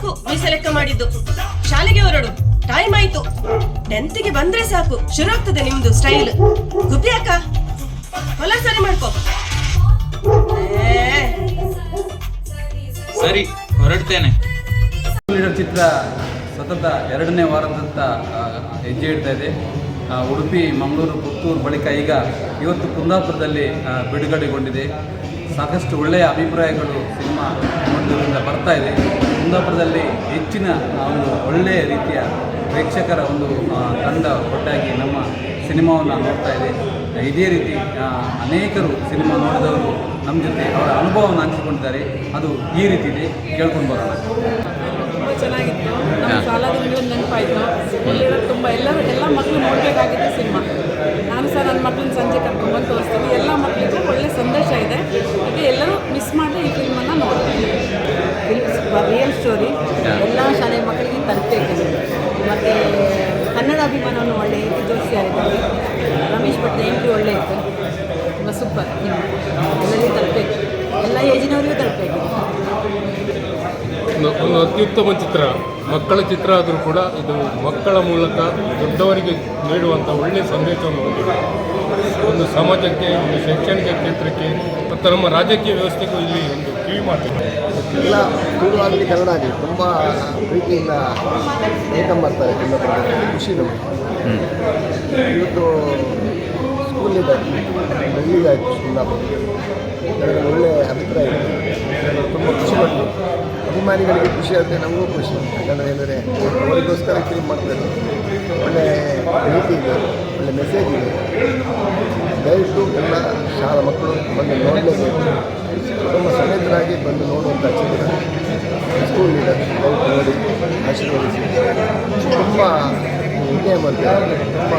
ಸಾಕು ಮೀಸಲೆಕ್ಕ ಮಾಡಿದ್ದು. ಶಾಲೆಗೆ ಹೊರಡು, ಟೈಮ್ ಆಯ್ತು. 10th ಗೆ ಬಂದ್ರೆ ಸಾಕು ಶುರು ಆಗ್ತದೆ ನಿಮ್ದು ಸ್ಟೈಲ್. ಗುಬ್ಬಿ ಅಕ್ಕ, ಹೊಲ ಸರಿ ಮಾಡ್ಕೋ. ಸರಿ, ಹೊರಡ್ತೇನೆ. ಚಿತ್ರ ಸತತ 2ನೇ ವಾರದಂತ ಹೆಜ್ಜೆ ಇಡ್ತಾ ಇದೆ. ಉಡುಪಿ, ಮಂಗಳೂರು, ಪುತ್ತೂರು ಬಳಿಕ ಈಗ ಇವತ್ತು ಕುಂದಾಪುರದಲ್ಲಿ ಬಿಡುಗಡೆಗೊಂಡಿದೆ. ಸಾಕಷ್ಟು ಒಳ್ಳೆಯ ಅಭಿಪ್ರಾಯಗಳು ಸಿನಿಮಾ ನೋಡೋದ್ರಿಂದ ಬರ್ತಾ ಇದೆ. ಕುಂದಾಪುರದಲ್ಲಿ ಹೆಚ್ಚಿನ ಒಂದು ಒಳ್ಳೆಯ ರೀತಿಯ ಪ್ರೇಕ್ಷಕರ ಒಂದು ತಂಡ ಒಟ್ಟಾಗಿ ನಮ್ಮ ಸಿನಿಮಾವನ್ನು ನೋಡ್ತಾ ಇದೆ. ಇದೇ ರೀತಿ ಅನೇಕರು ಸಿನಿಮಾ ನೋಡಿದವರು ನಮ್ಮ ಜೊತೆ ಅವರ ಅನುಭವವನ್ನು ಹಂಚಿಕೊಂಡಿದ್ದಾರೆ. ಅದು ಈ ರೀತಿ ಇದೆ, ಕೇಳ್ಕೊಂಡು ಬರೋಣ. ತುಂಬ ಚೆನ್ನಾಗಿತ್ತು. ನಮ್ಮ ಶಾಲಾದಲ್ಲಿ ಒಂದು ನೆನಪಾಯಿತು. ಸ್ಕೂಲಿರೋ ತುಂಬ ಎಲ್ಲ ಮಕ್ಕಳು ನೋಡಬೇಕಾಗಿತ್ತು ಸಿನಿಮಾ. ನಾನು ಸಹ ನನ್ನ ಮಕ್ಕಳನ್ನ ಸಂಜೆ ಕರ್ಕೊಂಡ್ಬಂದು ತೋರಿಸ್ತೀನಿ. ಎಲ್ಲ ಮಕ್ಕಳಿಗೂ ಒಳ್ಳೆ ಸಂದೇಶ ಇದೆ. ಹಾಗೆ ಎಲ್ಲರೂ ಮಿಸ್ ಮಾಡದೆ ಈ ಫಿಲ್ಮನ್ನು ನೋಡ್ತೀವಿ. ರಿಯಲ್ ಸ್ಟೋರಿ ಎಲ್ಲ ಶಾಲೆಯ ಮಕ್ಕಳಿಗೆ ತಲುಪಬೇಕು. ಮತ್ತು ಕನ್ನಡ ಅಭಿಮಾನವನ್ನು ಒಳ್ಳೆ ರೀತಿ ತೋರಿಸಿದ್ದಾರೆ. ರಮೇಶ್ ಭಟ್ ಎಂಟ್ರಿ ಒಳ್ಳೆ ಇತ್ತು. ತುಂಬ ಸೂಪರ್. ಎಲ್ಲರಿಗೂ ತಲುಪಬೇಕು, ಎಲ್ಲ ಏಜಿನವರಿಗೂ ತಲುಪಬೇಕು. ಒಂದು ಅತ್ಯುತ್ತಮ ಚಿತ್ರ, ಮಕ್ಕಳ ಚಿತ್ರ ಆದರೂ ಕೂಡ ಇದು ಮಕ್ಕಳ ಮೂಲಕ ದೊಡ್ಡವರಿಗೆ ನೀಡುವಂಥ ಒಳ್ಳೆಯ ಸಂದೇಶವನ್ನು ಹೊಂದಿದೆ. ಒಂದು ಸಮಾಜಕ್ಕೆ, ಒಂದು ಶೈಕ್ಷಣಿಕ ಕ್ಷೇತ್ರಕ್ಕೆ ಮತ್ತು ನಮ್ಮ ರಾಜಕೀಯ ವ್ಯವಸ್ಥೆಗೂ ಇಲ್ಲಿ ಒಂದು ಕಿವಿ ಮಾತಿದೆ. ಎಲ್ಲ ತುಳುವಾಗಲಿ ಕನ್ನಡ ಆಗಲಿ ತುಂಬ ಪ್ರೀತಿಯಿಂದ ವೇಲ್ಕಮ್ ಮಾಡ್ತಾರೆ. ತುಂಬ ಖುಷಿ ನಮಗೆ. ಇವತ್ತು ಸ್ಕೂಲಿದೆ ರಿಲೀಸ್ ಆಯಿತು ಕುಂದಾಪುರ. ನನಗೆ ಒಳ್ಳೆಯ ಅಭಿಪ್ರಾಯ ಇದೆ. ತುಂಬ ಖುಷಿಪಟ್ಟು ಅಭಿಮಾನಿಗಳಿಗೆ ಖುಷಿ ಆಗುತ್ತೆ, ನಮಗೂ ಖುಷಿ. ಯಾಕಂದರೆ ಏನಂದರೆ ಅವರಿಗೋಸ್ಕರ ಫಿಲ್ಮ್ ಮಾಡ್ತಾರೆ. ಒಳ್ಳೆ ರೀತಿ ಇದೆ, ಒಳ್ಳೆ ಮೆಸೇಜ್ ಇದೆ. ದಯವಿಟ್ಟು ಎಲ್ಲ ಶಾಲಾ ಮಕ್ಕಳು ಬಂದು ನೋಡಲೇಬೇಕು. ತುಂಬ ಸಮೇತರಾಗಿ ಬಂದು ನೋಡುವಂಥ ಚಿತ್ರ ಸ್ಕೂಲ್ ಲೀಡರ್ ದಯವಿಟ್ಟು ನೋಡಿ ಆಶೀರ್ವದಿಸಿ. ತುಂಬ ವಿಜಯ ಮಾಡ್ತಾರೆ, ತುಂಬ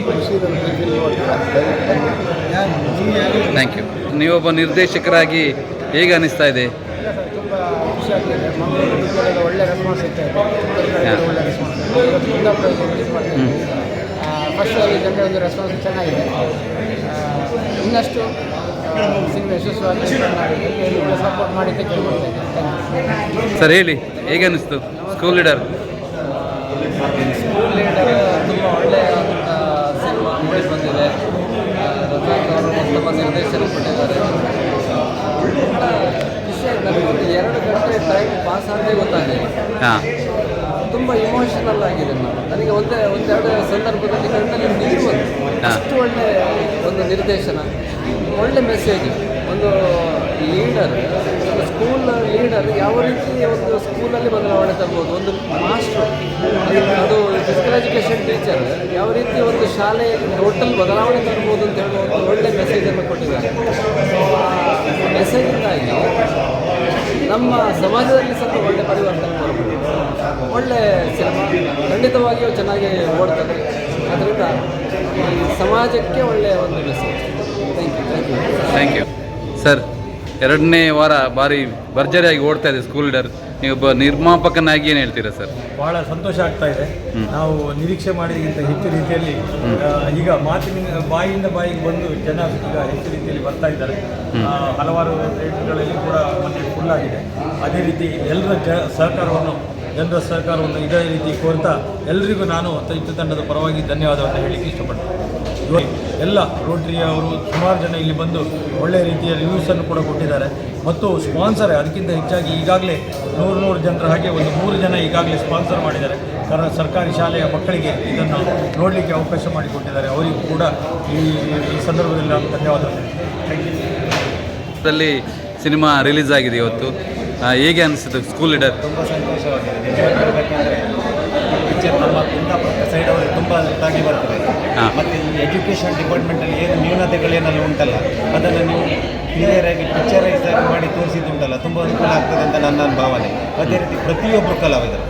ಖುಷಿಯಿಂದ ಫಿಲ್ಮ್ ನೋಡ್ತಾರೆ. ದಯವಿಟ್ಟು ಥ್ಯಾಂಕ್ ಯು. ನೀವೊಬ್ಬ ನಿರ್ದೇಶಕರಾಗಿ ಹೇಗೆ ಅನಿಸ್ತಾ ಇದೆ? ತುಂಬ ಖುಷಿಯಾಗಿದೆ. ಮಂಗಳೂರು ವಿದ್ಯಾಲಯದ ಒಳ್ಳೆ ರೆಸ್ಪಾನ್ಸ್ ಸಿಗ್ತಾ ಇದೆ. ಒಳ್ಳೆ ರೆಸ್ಪಾನ್ಸ್ ಕುಂದಾಪುರ ರಿಲೀಸ್ ಮಾಡ್ತೀವಿ. ಫಸ್ಟ್ ಜನರ ಒಂದು ರೆಸ್ಪಾನ್ಸ್ ಚೆನ್ನಾಗಿದೆ. ಇನ್ನಷ್ಟು ಸಿನಿಮಾ ಯಶಸ್ವಿಯಾಗಿ ಸಪೋರ್ಟ್ ಮಾಡಿದ್ದೆ ಕೇಳ್ಕೊಳ್ತೇನೆ. ಸರ್ ಹೇಳಿ, ಹೇಗೆ ಅನಿಸ್ತು ಸ್ಕೂಲ್ ಲೀಡರ್? ಸ್ಕೂಲ್ ಲೀಡರ್ ತುಂಬ ಒಳ್ಳೆಯ ಸಿನಿಮಾ ಮೂಡಿ ಬಂದಿದೆ. ರಜಾಕ್ ಅವರು ಮತ್ತೊಬ್ಬ ನಿರ್ದೇಶನ ಕೊಟ್ಟಿದ್ದಾರೆ. ವಿಷಯ ನನಗೊಂದು 2 ಗಂಟೆ ಟೈಮ್ ಪಾಸ್ ಆಗದೆ ಗೊತ್ತಾಗಿದೆ. ತುಂಬ ಇಮೋಷನಲ್ ಆಗಿದೆ. ನನಗೆ ಒಂದೆರಡು ಸಂದರ್ಭದಲ್ಲಿ ಕಣ್ಣಲ್ಲಿ ನೀರು ಬಂತು. ಅಷ್ಟು ಒಳ್ಳೆ ಒಂದು ನಿರ್ದೇಶನ, ಒಳ್ಳೆ ಮೆಸೇಜ್. ಒಂದು ಲೀಡರ್, ಒಂದು ಸ್ಕೂಲ್ ಲೀಡರ್ ಯಾವ ರೀತಿ ಒಂದು ಸ್ಕೂಲಲ್ಲಿ ಬದಲಾವಣೆ ತರ್ಬೋದು. ಒಂದು ಮಾಸ್ಟ್ರು, ಅದು ಫಿಸಿಕಲ್ ಎಜುಕೇಷನ್ ಟೀಚರ್ ಯಾವ ರೀತಿ ಒಂದು ಶಾಲೆಯಲ್ಲಿ ಟೋಟಲ್ ಬದಲಾವಣೆ ತರ್ಬೋದು ಅಂತ ಹೇಳುವ ಒಂದು ಒಳ್ಳೆ ಮೆಸೇಜನ್ನು ಕೊಟ್ಟಿದ್ದಾರೆ. ಮೆಸೇಜಿಂದಾಗಿ ನಮ್ಮ ಸಮಾಜದಲ್ಲಿ ಸ್ವಲ್ಪ ಒಳ್ಳೆ ಪರಿವರ್ತನೆ ಬರ್ಬೋದು. ಒಳ್ಳೆ ಸಿನಿಮಾ, ಖಂಡಿತವಾಗಿಯೂ ಚೆನ್ನಾಗಿ ಓಡ್ತದೆ. ಅದರಿಂದ ಈ ಸಮಾಜಕ್ಕೆ ಒಳ್ಳೆಯ ಒಂದು ಮೆಸೇಜ್. Thank you sir. 2ನೇ ವಾರ ಭಾರಿ ಭರ್ಜರಿಯಾಗಿ ಓಡ್ತಾ ಇದೆ ಸ್ಕೂಲ್ ಲೀಡರ್. ನೀವೊಬ್ಬ ನಿರ್ಮಾಪಕನಾಗಿ ಏನು ಹೇಳ್ತೀರಾ ಸರ್? ಭಾಳ ಸಂತೋಷ ಆಗ್ತಾ ಇದೆ. ನಾವು ನಿರೀಕ್ಷೆ ಮಾಡಿದಕ್ಕಿಂತ ಹೆಚ್ಚು ರೀತಿಯಲ್ಲಿ ಈಗ ಬಾಯಿಯಿಂದ ಬಾಯಿಗೆ ಬಂದು ಜನ ಈಗ ಹೆಚ್ಚು ರೀತಿಯಲ್ಲಿ ಬರ್ತಾ ಇದ್ದಾರೆ. ಹಲವಾರು ಥಿಯೇಟರ್ಗಳಲ್ಲಿ ಕೂಡ ಮೊನ್ನೆ ಫುಲ್ ಆಗಿದೆ. ಅದೇ ರೀತಿ ಎಲ್ಲರ ಜನರ ಸಹಕಾರವನ್ನು ಇದೇ ರೀತಿ ಕೋರ್ತಾ ಎಲ್ಲರಿಗೂ ನಾನು ಚಿತ್ರತಂಡದ ಪರವಾಗಿ ಧನ್ಯವಾದವನ್ನು ಹೇಳಲಿಕ್ಕೆ ಇಷ್ಟಪಡ್ತೇನೆ. ಎಲ್ಲ ರೋಟ್ರಿ ಅವರು ಸುಮಾರು ಜನ ಇಲ್ಲಿ ಬಂದು ಒಳ್ಳೆಯ ರೀತಿಯ ರಿವ್ಯೂಸನ್ನು ಕೂಡ ಕೊಟ್ಟಿದ್ದಾರೆ. ಮತ್ತು ಸ್ಪಾನ್ಸರ್ ಅದಕ್ಕಿಂತ ಹೆಚ್ಚಾಗಿ ಈಗಾಗಲೇ 100 ಜನರ ಹಾಗೆ ಒಂದು 3 ಜನ ಈಗಾಗಲೇ ಸ್ಪಾನ್ಸರ್ ಮಾಡಿದ್ದಾರೆ. ಸರ್ಕಾರಿ ಶಾಲೆಯ ಮಕ್ಕಳಿಗೆ ಇದನ್ನು ನೋಡಲಿಕ್ಕೆ ಅವಕಾಶ ಮಾಡಿಕೊಟ್ಟಿದ್ದಾರೆ. ಅವರಿಗೂ ಕೂಡ ಈ ಸಂದರ್ಭದಲ್ಲಿ ನಾನು ಧನ್ಯವಾದಗಳು. ದಲ್ಲಿ ಸಿನಿಮಾ ರಿಲೀಸ್ ಆಗಿದೆ ಇವತ್ತು. ಹೇಗೆ ಅನಿಸಿತು ಸ್ಕೂಲ್ ಲೀಡರ್? ತುಂಬ ಸಂತೋಷವಾಗಿದೆ. ನಿಜವಾಗಿರಬೇಕಂದ್ರೆ ಪಿಕ್ಚರ್ ನಮ್ಮ ಕುಂದಾಪುರ ಸೈಡ್ ಅವರು ತುಂಬ ತಾಗಿ ಬರ್ತದೆ. ಮತ್ತು ಈ ಎಜುಕೇಷನ್ ಡಿಪಾರ್ಟ್ಮೆಂಟಲ್ಲಿ ಏನು ನ್ಯೂನತೆಗಳೇನೆಲ್ಲ ಉಂಟಲ್ಲ ಅದನ್ನು ನೀವು ಕ್ಲಿಯರಾಗಿ ಪಿಕ್ಚರೈಸ್ ಮಾಡಿ ತೋರಿಸಿದ್ದುಂಟಲ್ಲ ತುಂಬ ಅನುಕೂಲ ಆಗ್ತದೆ ಅಂತ ನನ್ನ ಭಾವನೆ. ಅದೇ ರೀತಿ ಪ್ರತಿಯೊಬ್ಬರು ಕಲಾವಿದರು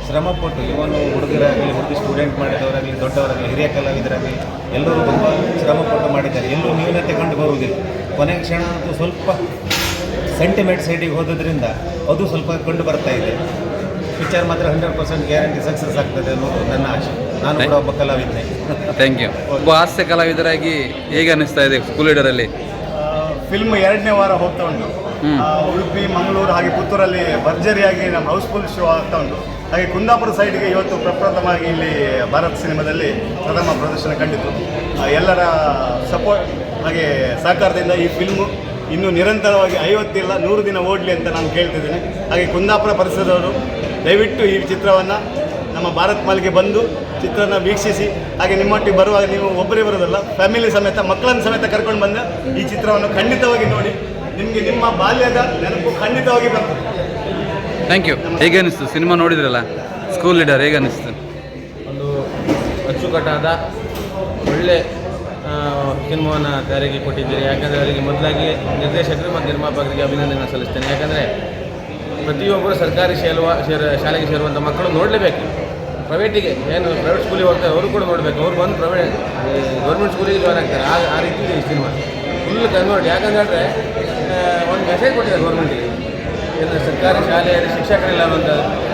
ಶ್ರಮಪಟ್ಟು, ಇವನು ಹುಡುಗರಾಗಲಿ, ಸ್ಟೂಡೆಂಟ್ ಮಾಡಿದವರಾಗಲಿ, ದೊಡ್ಡವರಾಗಲಿ, ಹಿರಿಯ ಕಲಾವಿದರಾಗಲಿ ಎಲ್ಲರೂ ತುಂಬ ಶ್ರಮಪಟ್ಟು ಮಾಡಿದ್ದಾರೆ. ಎಲ್ಲೂ ನ್ಯೂನತೆ ಕಂಡು ಬರುವುದಿಲ್ಲ. ಕೊನೆಯ ಕ್ಷಣ ಅಂತೂ ಸ್ವಲ್ಪ ಸೆಂಟಿಮೆಂಟ್ ಸೈಡಿಗೆ ಹೋಗೋದ್ರಿಂದ ಅದು ಸ್ವಲ್ಪ ಕಂಡು ಬರ್ತಾ ಇದೆ. ಪಿಕ್ಚರ್ ಮಾತ್ರ 100% ಗ್ಯಾರಂಟಿ ಸಕ್ಸಸ್ ಆಗ್ತದೆ ಅನ್ನೋದು ನನ್ನ ಆಶೆ. ನಾನು ಕೂಡ ಒಬ್ಬ ಕಲಾವಿದ್ದೆ. Thank you. ಒಬ್ಬ ಹಾಸ್ಯ ಕಲಾವಿದರಾಗಿ ಹೇಗೆ ಅನ್ನಿಸ್ತಾ ಇದೆ ಸ್ಕೂಲ್ ಲೀಡರಲ್ಲಿ? ಫಿಲ್ಮ್ 2ನೇ ವಾರ ಹೋಗ್ತಾ ಉಂಟು. ಉಡುಪಿ, ಮಂಗಳೂರು ಹಾಗೆ ಪುತ್ತೂರಲ್ಲಿ ಭರ್ಜರಿಯಾಗಿ ನಮ್ಮ ಹೌಸ್ಫುಲ್ ಶೋ ಆಗ್ತಾ ಉಂಟು. ಹಾಗೆ ಕುಂದಾಪುರ ಸೈಡ್ಗೆ ಇವತ್ತು ಪ್ರಪ್ರಥಮವಾಗಿ ಇಲ್ಲಿ ಭಾರತ್ ಸಿನಿಮಾದಲ್ಲಿ ಪ್ರಥಮ ಪ್ರದರ್ಶನ ಕಂಡಿತು. ಎಲ್ಲರ ಸಪೋರ್ಟ್ ಹಾಗೆ ಸಹಕಾರದಿಂದ ಈ ಫಿಲ್ಮು ಇನ್ನೂ ನಿರಂತರವಾಗಿ 50 ಇಲ್ಲ 100 ದಿನ ಓಡಲಿ ಅಂತ ನಾನು ಕೇಳ್ತಿದ್ದೇನೆ. ಹಾಗೆ ಕುಂದಾಪುರ ಪರಿಸರದವರು ದಯವಿಟ್ಟು ಈ ಚಿತ್ರವನ್ನು ನಮ್ಮ ಭಾರತ್ ಮಾಲ್ಗೆ ಬಂದು ಚಿತ್ರನ ವೀಕ್ಷಿಸಿ. ಹಾಗೆ ನಿಮ್ಮೊಟ್ಟಿಗೆ ಬರುವಾಗ ನೀವು ಒಬ್ಬರೇ ಬರೋದಲ್ಲ, ಫ್ಯಾಮಿಲಿ ಸಮೇತ ಮಕ್ಕಳನ್ನು ಸಮೇತ ಕರ್ಕೊಂಡು ಬಂದು ಈ ಚಿತ್ರವನ್ನು ಖಂಡಿತವಾಗಿ ನೋಡಿ. ನಿಮಗೆ ನಿಮ್ಮ ಬಾಲ್ಯದ ನೆನಪು ಖಂಡಿತವಾಗಿ ಬರ್ತದೆ. Thank you. ಹೇಗೆ ಅನಿಸ್ತು ಸಿನಿಮಾ ನೋಡಿದ್ರಲ್ಲ? ಸ್ಕೂಲ್ ಲೀಡರ್ ಹೇಗೆ ಅನಿಸ್ತು? ಒಂದು ಅಚ್ಚುಕಟ್ಟಾದ ಒಳ್ಳೆ ಸಿನಿಮಾವನ್ನು ತಯಾರಿಗೆ ಕೊಟ್ಟಿದ್ದೀರಿ. ಯಾಕಂದರೆ ಅವರಿಗೆ ಮೊದಲಾಗಿ ನಿರ್ದೇಶಕರು ಮತ್ತು ನಿರ್ಮಾಪಕರಿಗೆ ಅಭಿನಂದನೆ ಸಲ್ಲಿಸ್ತೇನೆ. ಯಾಕಂದರೆ ಪ್ರತಿಯೊಬ್ಬರು ಸರ್ಕಾರಿ ಶಾಲೆಗೆ ಸೇರುವಂಥ ಮಕ್ಕಳು ನೋಡಲೇಬೇಕು. ಪ್ರೈವೇಟಿಗೆ ಏನು ಪ್ರೈವೇಟ್ ಸ್ಕೂಲಿಗೆ ಹೋಗ್ತಾರೆ ಅವರು ಕೂಡ ನೋಡಬೇಕು. ಅವ್ರು ಬಂದು ಗೌರ್ಮೆಂಟ್ ಸ್ಕೂಲಿಗೆ ಜಾಯ್ನ್ ಆಗ್ತಾರೆ. ಆ ರೀತಿ ಈ ಸಿನಿಮಾ ಫುಲ್ ಕನ್ವರ್ಟ್. ಯಾಕಂದರೆ ಒಂದು ಮೆಸೇಜ್ ಕೊಟ್ಟಿದ್ದಾರೆ ಗೌರ್ಮೆಂಟಿಗೆ. ಏನು ಸರ್ಕಾರಿ ಶಾಲೆಯಲ್ಲಿ ಶಿಕ್ಷಕರಿಲ್ಲ ಅನ್ನೋಂಥ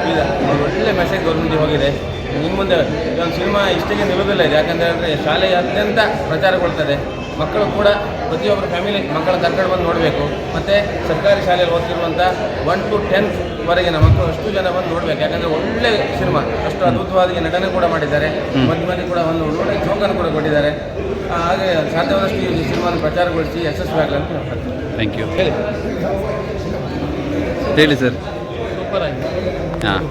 ಈಗ ಒಳ್ಳೆ ಮೆಸೇಜ್ ಗೌರ್ಮೆಂಟಿಗೆ ಹೋಗಿದೆ. ಇನ್ನು ಮುಂದೆ ಒಂದು ಸಿನಿಮಾ ಇಷ್ಟಿಗೆ ನಿಲ್ಲೋದಿಲ್ಲ ಇದೆ. ಯಾಕಂದರೆ ಶಾಲೆಯ ಅತ್ಯಂತ ಪ್ರಚಾರಗೊಳ್ತದೆ. ಮಕ್ಕಳು ಕೂಡ ಪ್ರತಿಯೊಬ್ಬರು ಫ್ಯಾಮಿಲಿ ಮಕ್ಕಳ ಕರ್ಕೊಂಡು ಬಂದು ನೋಡಬೇಕು. ಮತ್ತು ಸರ್ಕಾರಿ ಶಾಲೆಯಲ್ಲಿ ಓದ್ತಿರುವಂಥ 1 to 10th ವರೆಗಿನ ಮಕ್ಕಳು ಅಷ್ಟು ಜನ ಬಂದು ನೋಡಬೇಕು. ಯಾಕಂದರೆ ಒಳ್ಳೆ ಸಿನಿಮಾ, ಅಷ್ಟು ಅದ್ಭುತವಾಗಿ ನಟನೆ ಕೂಡ ಮಾಡಿದ್ದಾರೆ. ಮಧ್ಯೆ ಕೂಡ ಒಂದು ಒಳ್ಳೆ ಜೋಕನ್ನು ಕೂಡ ಕೊಟ್ಟಿದ್ದಾರೆ. ಹಾಗೆ ಸಾಧ್ಯವಾದಷ್ಟು ಈ ಸಿನಿಮಾನ ಪ್ರಚಾರಗೊಳಿಸಿ ಯಶಸ್ವಿ ಆಗಲಿ ಅಂತ ಹೇಳ್ತೀನಿ. Thank you. ಹೇಳಿ ಸರ್. ಸೂಪರ್ ಆಗಿದೆ. ಹಾಂ,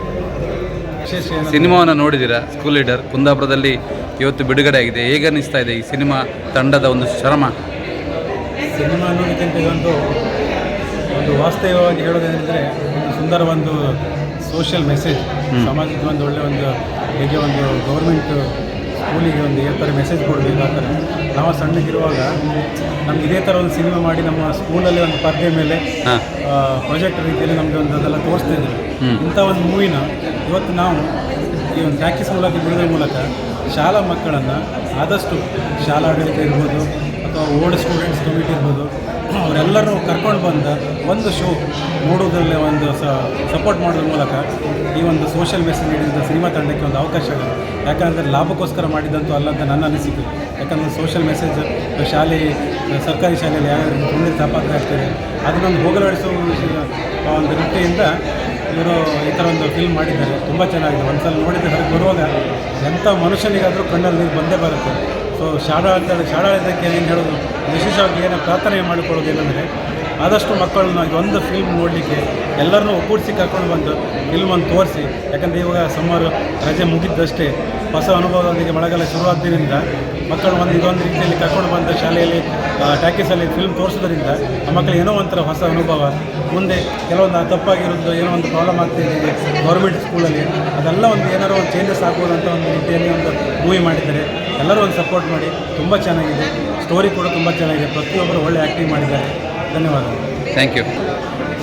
ಸಿನಿಮಾವನ್ನು ನೋಡಿದ್ದೀರಾ? ಸ್ಕೂಲ್ ಲೀಡರ್ ಕುಂದಾಪುರದಲ್ಲಿ ಇವತ್ತು ಬಿಡುಗಡೆ ಆಗಿದೆ. ಹೇಗೆ ಅನ್ನಿಸ್ತಾ ಇದೆ ಈ ಸಿನಿಮಾ ತಂಡದ ಒಂದು ಶ್ರಮ? ಸಿನಿಮಾ ಅನ್ನೋದಕ್ಕಿಂತ ಒಂದು ವಾಸ್ತವವಾಗಿ ಹೇಳೋದೇನೆಂದರೆ ಒಂದು ಸುಂದರ ಒಂದು ಸೋಷಿಯಲ್ ಮೆಸೇಜ್, ಸಮಾಜಕ್ಕೆ ಒಂದು ಒಳ್ಳೆಯ ಒಂದು ಹೇಗೆ ಒಂದು ಗೌರ್ಮೆಂಟ್ ಸ್ಕೂಲಿಗೆ ಒಂದು ಈ ಥರ ಮೆಸೇಜ್ ಕೊಡಬೇಕು. ಆ ಥರ ನಾವು ಸಣ್ಣಗಿರುವಾಗ ನಮ್ಗೆ ಇದೇ ಥರ ಒಂದು ಸಿನಿಮಾ ಮಾಡಿ ನಮ್ಮ ಸ್ಕೂಲಲ್ಲಿ ಒಂದು ಪರ್ದೆ ಮೇಲೆ ಪ್ರಾಜೆಕ್ಟ್ ರೀತಿಯಲ್ಲಿ ನಮಗೆ ಒಂದು ಅದೆಲ್ಲ ತೋರಿಸ್ತಾ ಇದ್ದೀವಿ. ಇಂಥ ಒಂದು ಮೂವಿನ ಇವತ್ತು ನಾವು ಈ ಒಂದು ಪ್ರಾಕ್ಟೀಸ್ ಮೂಲಕ ಬಿಡುಗಡೆ ಮೂಲಕ ಶಾಲಾ ಮಕ್ಕಳನ್ನು ಆದಷ್ಟು ಶಾಲಾ ಆಡಳಿತ ಇರ್ಬೋದು ಅಥವಾ ಓಲ್ಡ್ ಸ್ಟೂಡೆಂಟ್ಸ್ ಕಮಿಟಿ ಇರ್ಬೋದು ಅವರೆಲ್ಲರೂ ಕರ್ಕೊಂಡು ಬಂದ ಒಂದು ಶೋ ನೋಡೋದ್ರಲ್ಲೇ ಒಂದು ಸಪೋರ್ಟ್ ಮಾಡೋದ್ರ ಮೂಲಕ ಈ ಒಂದು ಸೋಷಿಯಲ್ ಮೆಸೇಜ್ ನೀಡಿದ ಸಿನಿಮಾ ತಂಡಕ್ಕೆ ಒಂದು ಅವಕಾಶ ಆಗುತ್ತೆ. ಯಾಕಂದರೆ ಲಾಭಕ್ಕೋಸ್ಕರ ಮಾಡಿದಂತೂ ಅಲ್ಲ ಅಂತ ನನ್ನ ಅನಿಸಿಕೆ. ಯಾಕಂದರೆ ಸೋಷಿಯಲ್ ಮೆಸೇಜ್ ಶಾಲೆ ಸರ್ಕಾರಿ ಶಾಲೆಯಲ್ಲಿ ಯಾವ ಮುಂದೆ ತಾಪತ್ರೆ ಆಗ್ತದೆ ಅದನ್ನೊಂದು ಹೋಗಲಾಡಿಸುವ ಒಂದು ನಿಟ್ಟಿನಿಂದ ಇವರು ಈ ಥರ ಒಂದು ಫಿಲ್ಮ್ ಮಾಡಿದ್ದಾರೆ. ತುಂಬ ಚೆನ್ನಾಗಿದೆ. ಒಂದು ಸಲ ನೋಡಿದರೆ ಹೊರಗೆ ಬರುವಾಗ ಎಂಥ ಮನುಷ್ಯನಿಗಾದರೂ ಕಣ್ಣಲ್ಲಿ ನೀರು ಬಂದೇ ಬರುತ್ತೆ. ಸೊ ಶಾಲಾಡಳಿತಕ್ಕೆ ಏನು ಹೇಳೋದು ವಿಶೇಷವಾಗಿ ಏನೋ ಪ್ರಾರ್ಥನೆ ಮಾಡಿಕೊಳ್ಳೋದು ಏನಂದರೆ ಆದಷ್ಟು ಮಕ್ಕಳನ್ನ ಒಂದು ಫಿಲ್ಮ್ ನೋಡಲಿಕ್ಕೆ ಎಲ್ಲರನ್ನೂ ಒಗ್ಗೂಡಿಸಿ ಕರ್ಕೊಂಡು ಬಂದು ಫಿಲ್ಮನ್ನು ತೋರಿಸಿ. ಯಾಕಂದರೆ ಇವಾಗ ಸಮ್ಮರ್ ರಜೆ ಮುಗಿದ್ದಷ್ಟೇ ಹೊಸ ಅನುಭವದೊಂದಿಗೆ ಮಳೆಗಾಲ ಶುರುವಾದ್ದರಿಂದ ಮಕ್ಕಳು ಇದೊಂದು ರೀತಿಯಲ್ಲಿ ಕರ್ಕೊಂಡು ಬಂದ ಶಾಲೆಯಲ್ಲಿ ಟ್ಯಾಕೀಸಲ್ಲಿ ಫಿಲ್ಮ್ ತೋರಿಸೋದ್ರಿಂದ ಆ ಮಕ್ಕಳು ಏನೋ ಒಂಥರ ಹೊಸ ಅನುಭವ. ಮುಂದೆ ಕೆಲವೊಂದು ತಪ್ಪಾಗಿರೋದು ಏನೋ ಒಂದು ಪ್ರಾಬ್ಲಮ್ ಆಗ್ತಿದೆ ಗೌರ್ಮೆಂಟ್ ಸ್ಕೂಲಲ್ಲಿ, ಅದೆಲ್ಲ ಒಂದು ಏನಾರೋ ಒಂದು ಚೇಂಜಸ್ ಆಗ್ಬೋದು ಅಂತ ಒಂದು ರೀತಿಯಲ್ಲಿ ಒಂದು ಮೂವಿ ಮಾಡಿದ್ದಾರೆ. ಎಲ್ಲರೂ ಒಂದು ಸಪೋರ್ಟ್ ಮಾಡಿ. ತುಂಬ ಚೆನ್ನಾಗಿದೆ. ಸ್ಟೋರಿ ಕೂಡ ತುಂಬ ಚೆನ್ನಾಗಿದೆ. ಪ್ರತಿಯೊಬ್ಬರು ಒಳ್ಳೆ ಆ್ಯಕ್ಟಿಂಗ್ ಮಾಡಿದ್ದಾರೆ. ಧನ್ಯವಾದಗಳು. Thank you.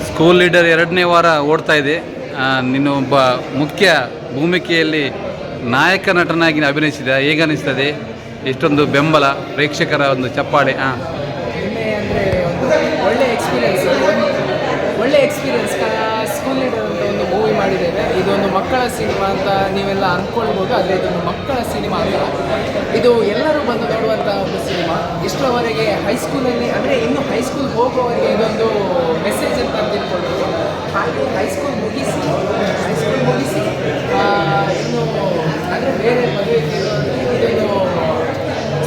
ಸ್ಕೂಲ್ ಲೀಡರ್ 2ನೇ ವಾರ ಓಡ್ತಾ ಇದೆ. ನೀನು ಒಬ್ಬ ಮುಖ್ಯ ಭೂಮಿಕೆಯಲ್ಲಿ ನಾಯಕ ನಟನಾಗಿ ಅಭಿನಯಿಸಿದ. ಹೇಗೆ ಅನ್ನಿಸ್ತದೆ? ಇಷ್ಟೊಂದು ಬೆಂಬಲ, ಪ್ರೇಕ್ಷಕರ ಒಂದು ಚಪ್ಪಾಳೆ. ಅಂದರೆ ಒಳ್ಳೆ ಎಕ್ಸ್ಪೀರಿಯನ್ಸ್ ಸ್ಕೂಲ್ ಲೀಡರ್ ಅಂತ ಒಂದು ಮೂವಿ ಮಾಡಿದ್ದೇವೆ. ಇದೊಂದು ಮಕ್ಕಳ ಸಿನಿಮಾ ಅಂತ ನೀವೆಲ್ಲ ಅಂದ್ಕೊಳ್ಬೋದು, ಆದರೆ ಇದೊಂದು ಮಕ್ಕಳ ಸಿನಿಮಾ ಅಲ್ಲ. ಇದು ಎಲ್ಲರೂ ಬಂದು ನೋಡುವಂಥ ಒಂದು ಸಿನಿಮಾ. ಇಷ್ಟರವರೆಗೆ ಹೈಸ್ಕೂಲಲ್ಲಿ ಅಂದರೆ ಇನ್ನು ಹೈಸ್ಕೂಲ್ ಹೋಗುವವರಿಗೆ ಇದೊಂದು ಮೆಸೇಜ್ ಅಂತ ತಿಳ್ಕೊಳ್ಬೋದು. ಹಾಗೆ ಹೈಸ್ಕೂಲ್ ಮುಗಿಸಿ ಇನ್ನು ಅಂದರೆ ಬೇರೆ ಮದುವೆ ಇದೊಂದು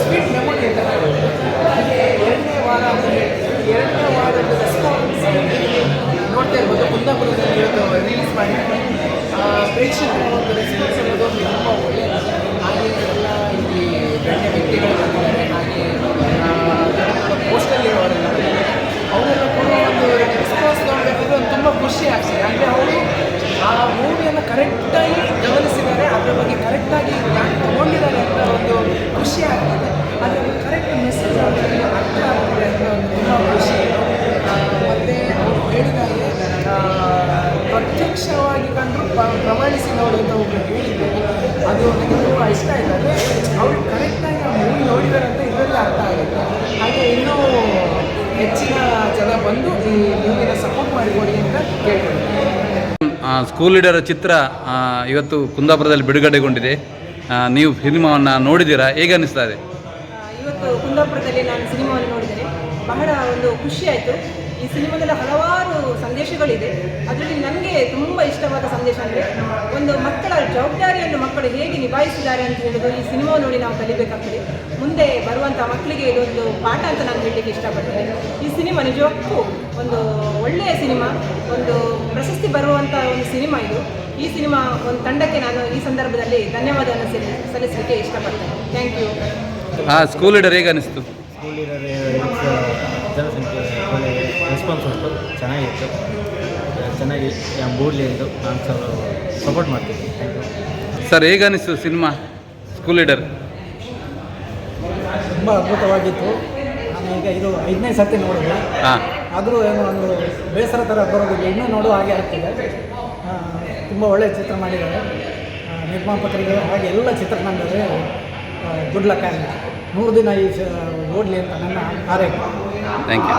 ಸ್ವೀಟ್ ಮೆಮೊರಿ ಅಂತ ಹೇಳ್ಬೋದು. ಹಾಗೆ 2ನೇ ವಾರದ ರೆಸ್ಪಾನ್ಸ್ ನೋಡ್ತಾ ಇರ್ಬೋದು. ಕುಂದಾಪುರದಲ್ಲಿ ಇವತ್ತು ರಿಲೀಸ್ ಮಾಡಿದ್ರು. ಪ್ರೇಕ್ಷಕರ ಒಂದು ರೆಸ್ಪಾನ್ಸ್ ಅನ್ನೋದು ತುಂಬ ಒಳ್ಳೆಯದು. ಹಾಗೆ ಎಲ್ಲ ಇಲ್ಲಿ ಗಣ್ಯ ವ್ಯಕ್ತಿಗಳು ಬಂದಿದ್ದಾರೆ. ಹಾಗೆ ಪೋಸ್ಟಲ್ಲಿರೋರೆಲ್ಲ ಅವರೆಲ್ಲ ಕೂಡ ಒಂದು ರೆಸ್ಪಾನ್ಸ್ ನೋಡಬೇಕಂದ್ರೆ ಒಂದು ತುಂಬ ಖುಷಿ ಆಗ್ತದೆ. ಅಂದರೆ ಅವರು ಆ ಮೂವಿಯನ್ನು ಕರೆಕ್ಟಾಗಿ ಗಮನಿಸಿದ್ದಾರೆ, ಅದರ ಬಗ್ಗೆ ಕರೆಕ್ಟಾಗಿ ಯಾಕೆ ತೊಗೊಂಡಿದ್ದಾರೆ ಅಂತ ಒಂದು ಖುಷಿ ಆಗ್ತದೆ. ಆದರೆ ಒಂದು ಕರೆಕ್ಟ್ ಮೆಸೇಜ್ ಅವರಿಗೆ ಅರ್ಥ ಆಗ್ತದೆ ಅಂತ ಒಂದು ತುಂಬ ಖುಷಿ. ಮತ್ತು ಅವರು ಹೇಳಿದಾಗೆ ಪ್ರತ್ಯಕ್ಷವಾಗಿ ಕಂಡು ಪ್ರಮಾಣಿಸಿ ನೋಡು ಅಂತ ಒಬ್ಬರು ಹೇಳಿದ್ದಾರೆ. ಅದು ನನಗೆ ತುಂಬ ಇಷ್ಟ ಆಯಿತು. ಅಂದರೆ ಅವರು ಕರೆಕ್ಟಾಗಿ ಆ ಮೂವಿ ನೋಡಿದ್ದಾರೆ ಅಂತ ಇದರಲ್ಲಿ ಅರ್ಥ ಆಗುತ್ತೆ. ಹಾಗೆ ಇನ್ನೂ ಹೆಚ್ಚಿನ ಜನ ಬಂದು ಈ ಮೂವಿನ ಸಪೋರ್ಟ್ ಮಾಡಿಕೊಡಿ ಅಂತ ಕೇಳ್ಕೊಳ್ತೀನಿ. ಸ್ಕೂಲ್ ಲೀಡರ್ ಚಿತ್ರ ಇವತ್ತು ಕುಂದಾಪುರದಲ್ಲಿ ಬಿಡುಗಡೆಗೊಂಡಿದೆ. ನೀವು ಸಿನಿಮಾವನ್ನು ನೋಡಿದ್ದೀರಾ? ಹೇಗೆ ಅನ್ನಿಸ್ತಾ ಇದೆ? ಇವತ್ತು ಕುಂದಾಪುರದಲ್ಲಿ ನಾನು ಸಿನಿಮಾವನ್ನು ನೋಡಿದರೆ ಬಹಳ ಒಂದು ಖುಷಿಯಾಯಿತು. ಈ ಸಿನಿಮಾದಲ್ಲಿ ಹಲವಾರು ಸಂದೇಶಗಳಿದೆ. ಅದರಲ್ಲಿ ನನಗೆ ತುಂಬ ಇಷ್ಟವಾದ ಸಂದೇಶ ಅಂದರೆ ಒಂದು ಮಕ್ಕಳ ಜವಾಬ್ದಾರಿಯನ್ನು ಮಕ್ಕಳು ಹೇಗೆ ನಿಭಾಯಿಸಿದ್ದಾರೆ ಅಂತ ಹೇಳೋದು ಈ ಸಿನಿಮಾ ನೋಡಿ ನಾವು ಕಲಿಬೇಕಾಗ್ತದೆ. ಮುಂದೆ ಬರುವಂಥ ಮಕ್ಕಳಿಗೆ ಇದೊಂದು ಪಾಠ ಅಂತ ನಾನು ಹೇಳಲಿಕ್ಕೆ ಇಷ್ಟಪಡ್ತೇನೆ. ಈ ಸಿನಿಮಾ ನಿಜಕ್ಕೂ ಒಂದು ಒಳ್ಳೆಯ ಸಿನಿಮಾ, ಒಂದು ಪ್ರಶಸ್ತಿ ಬರುವಂಥ ಒಂದು ಸಿನಿಮಾ ಇದು. ಈ ಸಿನಿಮಾ ಒಂದು ತಂಡಕ್ಕೆ ನಾನು ಈ ಸಂದರ್ಭದಲ್ಲಿ ಧನ್ಯವಾದವನ್ನು ಸಲ್ಲಿಸಲಿಕ್ಕೆ ಇಷ್ಟಪಡ್ತೇನೆ. Thank you. ಸ್ಕೂಲ್ ಲೀಡರ್ ಹೇಗೆ ಅನಿಸ್ತು? ಸ್ಕೂಲ್ ಲೀಡರ್ ಜನಸಂಖ್ಯೆ ಒಳ್ಳೆ ರೆಸ್ಪಾನ್ಸ್ ಉಂಟು, ಚೆನ್ನಾಗಿತ್ತು. ಚೆನ್ನಾಗಿ ಮೂಡ್ಲಿ ಎಂದು ನಾನು ಸಪೋರ್ಟ್ ಮಾಡ್ತೀನಿ. Thank you. ಸರ್ ಹೇಗೆ ಅನಿಸ್ತು ಸಿನಿಮಾ ಸ್ಕೂಲ್ ಲೀಡರ್? ತುಂಬ ಅದ್ಭುತವಾಗಿತ್ತು. ನಾನೀಗ ಇದು 5ನೇ ಸರ್ತಿ ನೋಡಿದೆ. ಆದರೂ ಏನೋ ಒಂದು ಬೇಸರ ಥರ ಬರೋದಿಲ್ಲ, ಇನ್ನೂ ನೋಡೋ ಹಾಗೆ ಆಗ್ತಿದೆ. ತುಂಬ ಒಳ್ಳೆಯ ಚಿತ್ರ ಮಾಡಿದ್ದಾರೆ ನಿರ್ಮಾಪಕರಿಗೆ, ಹಾಗೆ ಎಲ್ಲ ಚಿತ್ರತಂಡವೇ ಗುಡ್ ಲಕ್ ಆಗಲಿ. 100 ದಿನ ಈ ಓಡಲಿ ಅಂತ ನನ್ನ ಹಾರೈಕೆ. Thank you.